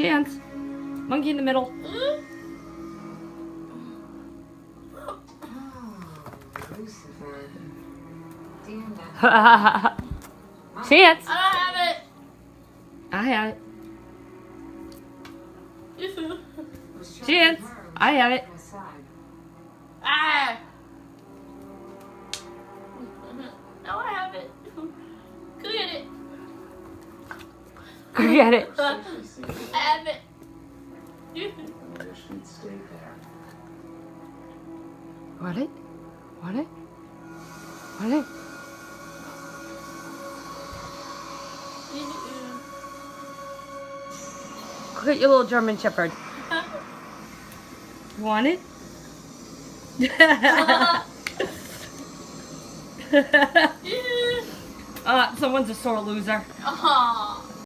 chance. Monkey in the middle. Lucifer. Damn that. Chance. I don't have it. I have it. Was trying Chance. to learn I have it. my side. Ah. No, I have it. Go get it. Go get it. I have it. I wish she'd stayed there. Want it? Want it? Want it? Go get your little German Shepherd. You want it? Someone's a sore loser. Aw.